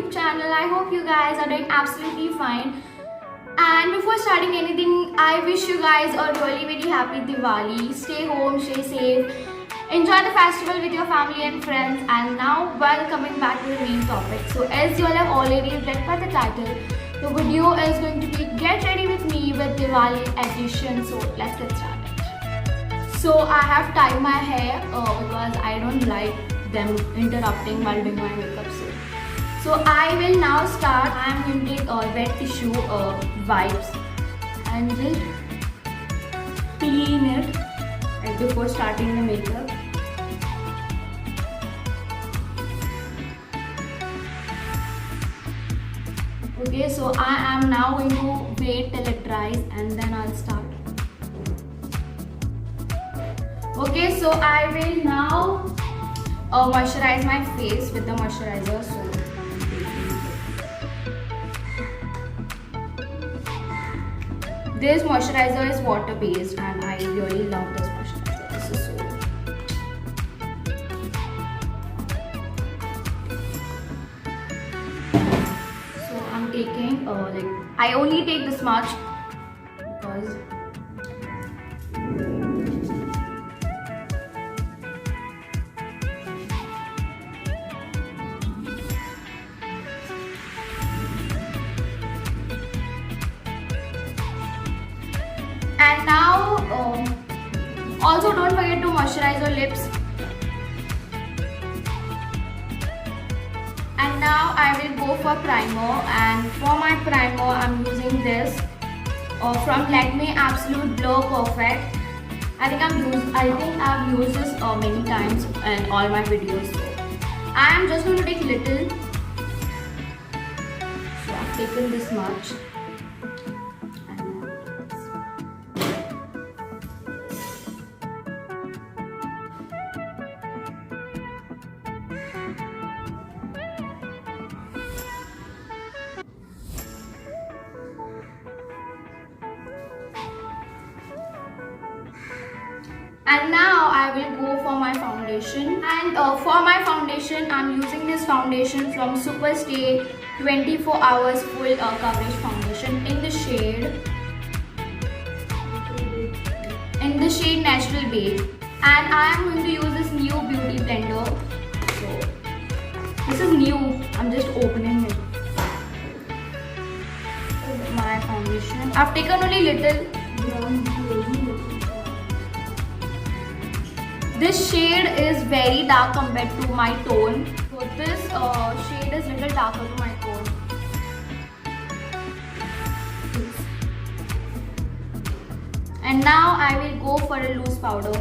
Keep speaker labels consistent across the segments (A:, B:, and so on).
A: YouTube channel. I hope you guys are doing absolutely fine. And before starting anything, I wish you guys a really very happy Diwali. Stay home, stay safe, enjoy the festival with your family and friends. And now, well, coming back to the main topic. So as you all have already read by the title, the video is going to be Get Ready With Me with Diwali edition. So let's get started. So I have tied my hair because I don't like them interrupting while doing my makeup. So I will now start. I am going to take wet tissue wipes and just clean it right before starting the makeup. Okay, so I am now going to wait till it dries and then I'll start. Okay, so I will now moisturize my face with the moisturizer. So this moisturizer is water based and I really love this moisturizer. This is so I'm taking I only take this much because and now also don't forget to moisturize your lips. And now I will go for primer, and for my primer I'm using this from Lakme Absolute Blur Perfect. I think I've used this many times in all my videos. So I am just going to take little. So I've taken this much. And now I will go for my foundation, and for my foundation I'm using this foundation from Superstay 24 Hours Full Coverage Foundation in the shade Natural Beige, and I am going to use this new beauty blender. So this is new, I'm just opening it. My foundation, I've taken only little. This shade is very dark compared to my tone. So this shade is little darker to my tone. And now I will go for a loose powder.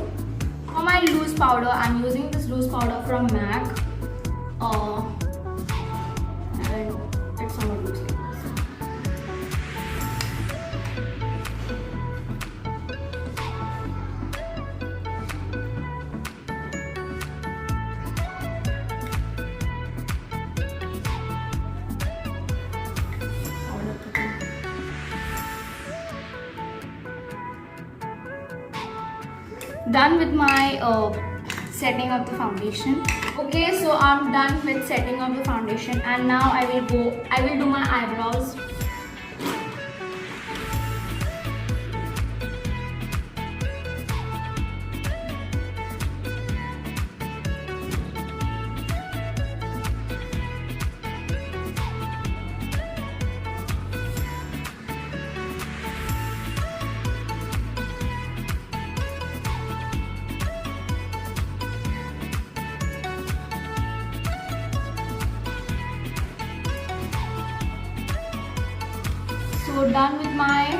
A: For my loose powder, I'm using this loose powder from MAC. And it's somewhat loose like this. Done with my setting of the foundation. Okay, so I'm done with setting of the foundation, and now I will do my eyebrows. So done with my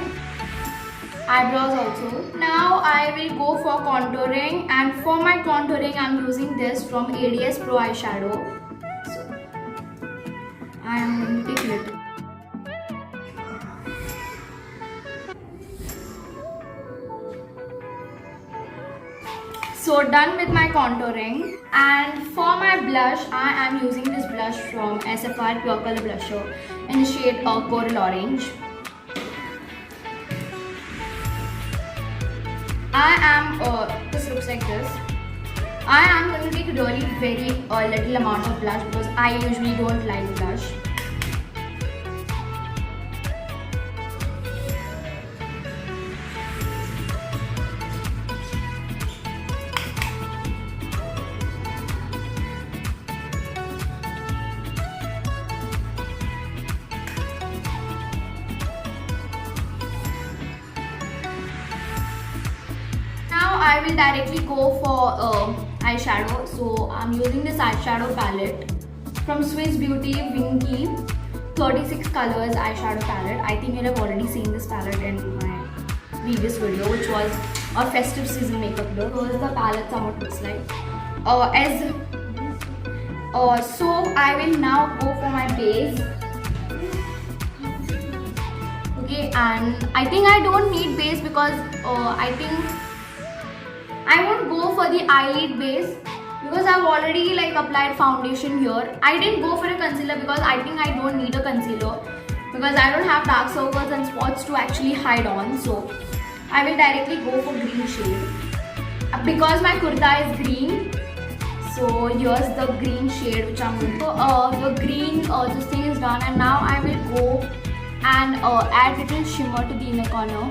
A: eyebrows also. Now I will go for contouring, and for my contouring I'm using this from ADS Pro eyeshadow. So I am going to take little. So done with my contouring, and for my blush I am using this blush from SFR Pure Color Blusher in the shade Coral Orange. This looks like this. I am going to take really very little amount of blush because I usually don't like blush. I will directly go for eyeshadow. So I'm using this eyeshadow palette from Swiss Beauty Winky 36 colors eyeshadow palette. I think you have already seen this palette in my previous video, which was our festive season makeup look. So the palette somewhat looks like. So I will now go for my base. Okay, and I think I don't need base because I think I won't go for the eyelid base because I've already like applied foundation here. I didn't go for a concealer because I think I don't need a concealer because I don't have dark circles and spots to actually hide on. So I will directly go for green shade because my kurta is green. So here's the green shade which I'm going to. The green this thing is done, and now I will go and add little shimmer to the inner corner.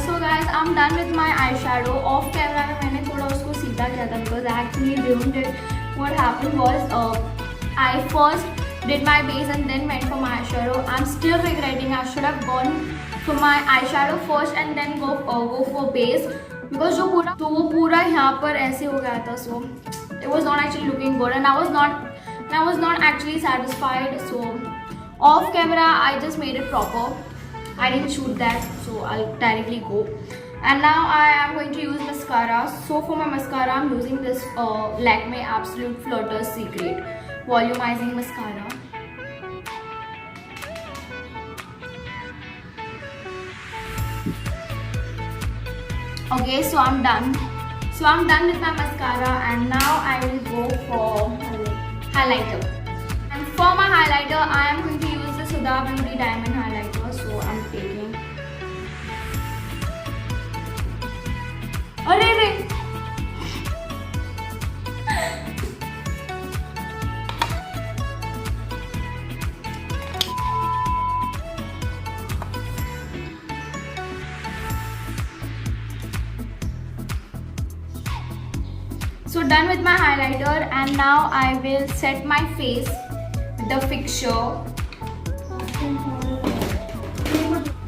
A: So guys, I'm done with my eyeshadow. Off camera में मैंने थोड़ा उसको सीधा किया था because I actually ruined it. What happened was I first did my base and then went for my eyeshadow. I'm still regretting. I should have gone for my eyeshadow first and then go for base because जो पूरा यहाँ पर ऐसे हो गया था. So it was not actually looking good, and I was not actually satisfied. So off camera I just made it proper. I didn't shoot that, so I'll directly go. And now I am going to use mascara. So for my mascara I'm using this Lakme Absolute Flirters Secret Volumizing Mascara. Okay, so I'm done. With my mascara, and now I will go for highlighter. And for my highlighter, I am going to use the Huda Beauty Diamond Highlighter. So I'm taking. Arre! So done with my highlighter, and now I will set my face with the fixture.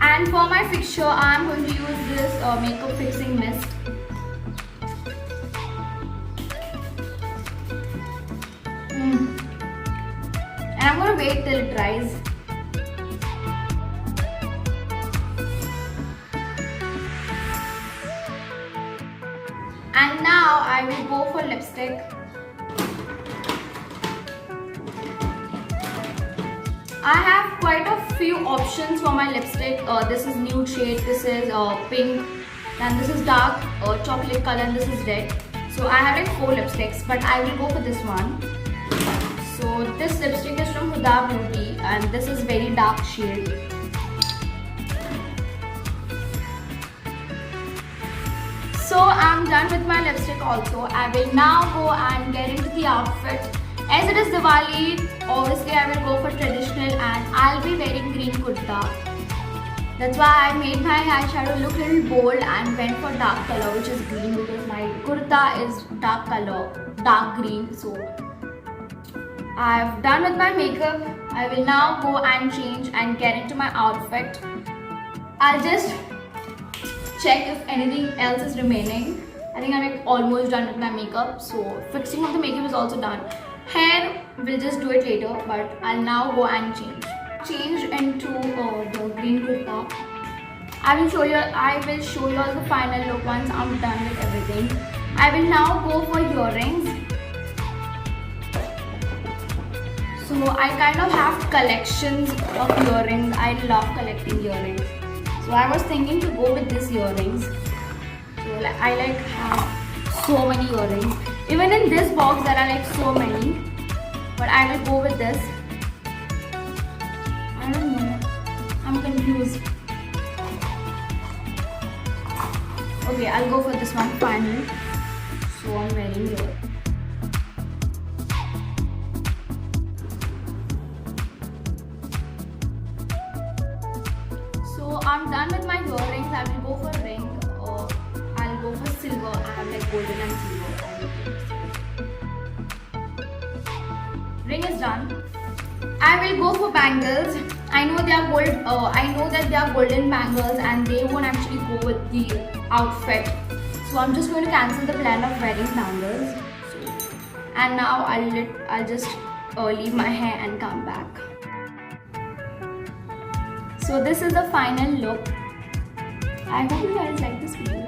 A: And for my fixture, I am going to use this makeup fixing mist. And I'm going to wait till it dries. And now I will go for lipstick. I have quite a few options for my lipstick. This is nude shade, this is pink, and this is dark chocolate color, and this is red. So I have like 4 lipsticks, but I will go for this one. So this lipstick is from Huda Beauty, and this is very dark shade. So I'm done with my lipstick also. I will now go and get into the outfit. As it is Diwali, obviously I will go for traditional, and I'll be wearing green kurta. That's why I made my eyeshadow look a little bold and went for dark color, which is green, because my kurta is dark color, dark green. So I've done with my makeup. I will now go and change and get into my outfit. I'll just check if anything else is remaining. I think I'm like almost done with my makeup. So fixing of the makeup is also done. Hair, we'll just do it later, but I'll now go and change. Change into the green kurta. I will show you all the final look once I'm done with everything. I will now go for earrings. So I kind of have collections of earrings. I love collecting earrings. So I was thinking to go with these earrings. So I like have so many earrings. Even in this box there are like so many. But I will go with this. I don't know. I'm confused. Okay, I'll go for this one finally. So I'm wearing here. So I'm done with my earrings. I will go for ring. I'll go for silver. I have like golden and silver. Ring is done. I will go for bangles. I know they are gold. I know that they are golden bangles, and they won't actually go with the outfit. So I'm just going to cancel the plan of wearing bangles. And now I'll just leave my hair and come back. So this is the final look. I hope you guys like this video.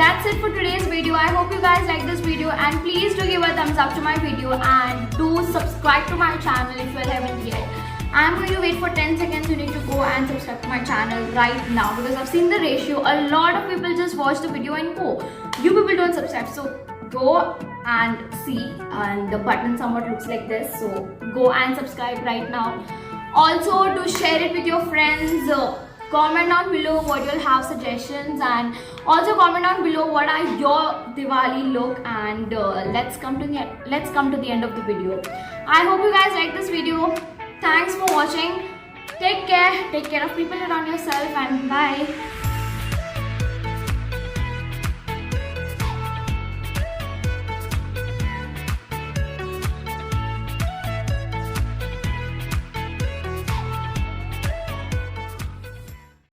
A: That's it for today's video. I hope you guys like this video, and please do give a thumbs up to my video and do subscribe to my channel if you haven't yet. I'm going to wait for 10 seconds. You need to go and subscribe to my channel right now, because I've seen the ratio. A lot of people just watch the video and go. You people don't subscribe, so go and see. And the button somewhat looks like this, so go and subscribe right now. Also, to share it with your friends. Comment down below what you'll have suggestions, and also comment down below what are your Diwali look, and let's come to the end of the video. I hope you guys like this video. Thanks for watching. Take care of people around yourself, and bye.